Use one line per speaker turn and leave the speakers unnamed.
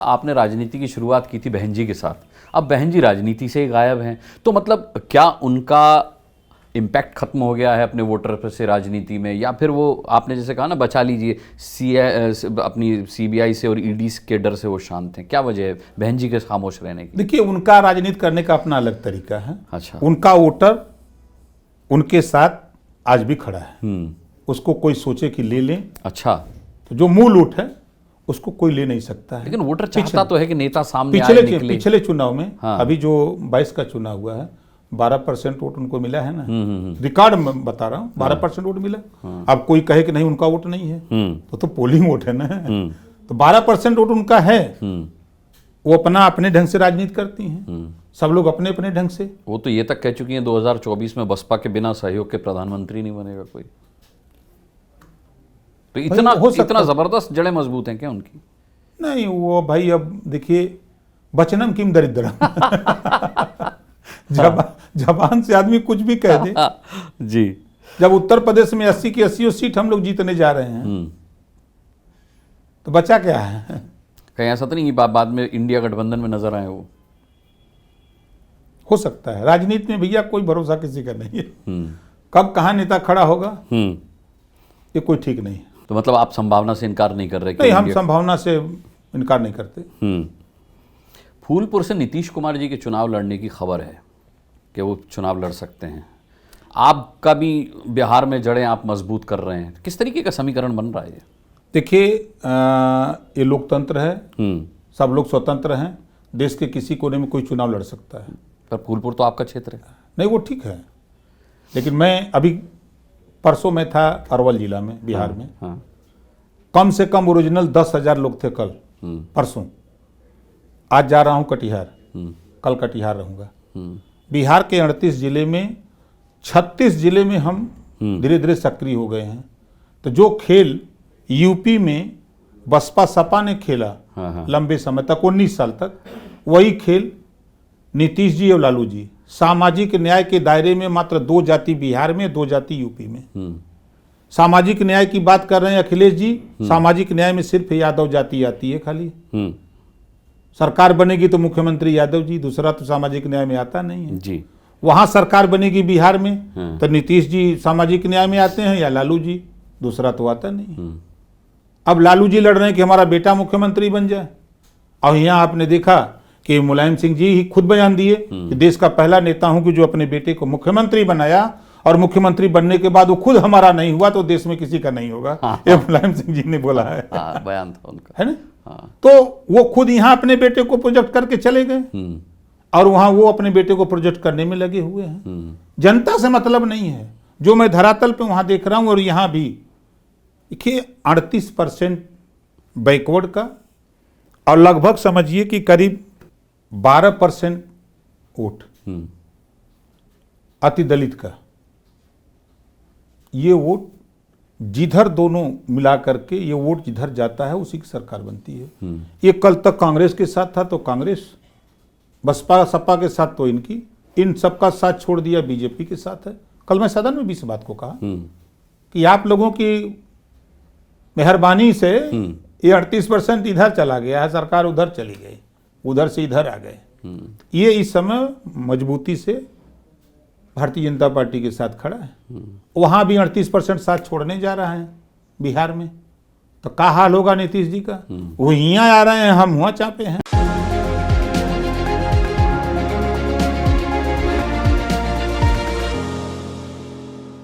आपने राजनीति की शुरुआत की थी बहन जी के साथ, अब बहन जी राजनीति से ही गायब हैं, तो मतलब क्या उनका इम्पैक्ट खत्म हो गया है अपने वोटर पर से राजनीति में, या फिर वो आपने जैसे कहा ना बचा लीजिए अपनी सीबीआई से और ईडी के डर से वो शांत हैं, क्या वजह है बहन जी के खामोश रहने की?
देखिए, उनका राजनीति करने का अपना अलग तरीका है।
अच्छा,
उनका वोटर उनके साथ आज भी खड़ा है। उसको कोई सोचे कि ले लें,
अच्छा,
तो जो मूल वोट है उसको कोई ले नहीं सकता है।
लेकिन वोटर चाहता तो है कि नेता सामने आए, निकले।
पिछले चुनाव में
हाँ।
अभी जो 22 का चुनाव हुआ है 12% वोट उनको मिला है ना। रिकॉर्ड में बता रहा हूँ, 12% वोट मिला। अब कोई कहे कि नहीं उनका वोट नहीं है, तो पोलिंग वोट है ना। तो 12% वोट उनका है। वो अपने ढंग से राजनीति करती हैं, सब लोग अपने अपने ढंग से।
वो तो ये तक कह चुकी हैं 2024 में बसपा के बिना सहयोग के प्रधानमंत्री नहीं बनेगा कोई। तो इतना जबरदस्त जड़ें मजबूत हैं क्या उनकी?
नहीं, वो भाई अब देखिए, वचनम किम दरिद्रम। जबान से आदमी कुछ भी कह दे।
जी,
जब उत्तर प्रदेश में 80 की 80 सीट हम लोग जीतने जा रहे हैं, तो बचा क्या है?
कहीं ऐसा तो नहीं कि बाद में इंडिया गठबंधन में नजर आए वो?
हो सकता है। राजनीति में भैया कोई भरोसा किसी का नहीं है। कब कहाँ नेता खड़ा होगा ये कोई ठीक नहीं है।
तो मतलब आप संभावना से इनकार नहीं कर रहे?
नहीं, हम संभावना से इनकार नहीं करते।
फूलपुर से नीतीश कुमार जी के चुनाव लड़ने की खबर है कि वो चुनाव लड़ सकते हैं। आपका भी बिहार में जड़ें आप मजबूत कर रहे हैं, किस तरीके का समीकरण बन रहा है ये?
देखिए, ये लोकतंत्र है, सब लोग स्वतंत्र हैं, देश के किसी कोने में कोई चुनाव लड़ सकता है।
पर फूलपुर तो आपका क्षेत्र है।
नहीं, वो ठीक है, लेकिन मैं अभी परसों में था अरवल जिला में, बिहार में। कम से कम ओरिजिनल 10,000 लोग थे कल, परसों। आज जा रहा हूं कटिहार, कल कटिहार रहूंगा। बिहार के 38 जिले में 36 जिले में हम धीरे धीरे सक्रिय हो गए हैं। तो जो खेल यूपी में बसपा सपा ने खेला लंबे समय तक, 19 साल तक, वही खेल नीतीश जी और लालू जी। सामाजिक न्याय के दायरे में मात्र 2 जाति बिहार में, 2 जाति यूपी में। सामाजिक न्याय की बात कर रहे हैं अखिलेश जी, सामाजिक न्याय में सिर्फ यादव जाति आती है खाली। सरकार बनेगी तो मुख्यमंत्री यादव जी, दूसरा तो सामाजिक न्याय में आता नहीं है
जी।
वहां सरकार बनेगी बिहार में तो नीतीश जी सामाजिक न्याय में आते हैं या लालू जी, दूसरा तो आता नहीं। अब लालू जी लड़ रहे हैं कि हमारा बेटा मुख्यमंत्री बन जाए, और यहाँ आपने देखा कि मुलायम सिंह जी ही खुद बयान दिए कि देश का पहला नेता हूं कि जो अपने बेटे को मुख्यमंत्री बनाया, और मुख्यमंत्री बनने के बाद वो खुद हमारा नहीं हुआ तो देश में किसी का नहीं होगा। ये मुलायम सिंह जी ने बोला है।
बयान था उनका,
है ना। तो वो खुद यहाँ अपने बेटे को प्रोजेक्ट करके चले गए, और वहां वो अपने बेटे को प्रोजेक्ट करने में लगे हुए हैं। जनता से मतलब नहीं है। जो मैं धरातल पे वहां देख रहा हूं, और यहां भी देखिए 38% बैकवर्ड का, और लगभग समझिए कि करीब 12% वोट अति दलित का। ये वोट जिधर दोनों मिला करके ये वोट जिधर जाता है उसी की सरकार बनती है। ये कल तक कांग्रेस के साथ था तो कांग्रेस, बसपा सपा के साथ तो इनकी, इन सबका साथ छोड़ दिया बीजेपी के साथ है। कल मैं सदन में भी इस बात को कहा कि आप लोगों की मेहरबानी से ये 38% इधर चला गया है, सरकार उधर चली गई, उधर से इधर आ गए। ये इस समय मजबूती से भारतीय जनता पार्टी के साथ खड़ा है। वहां भी 38% साथ छोड़ने जा रहा है बिहार में, तो क्या हाल होगा नीतीश जी का? वो यहाँ आ रहे हैं, हम वहां चापे हैं।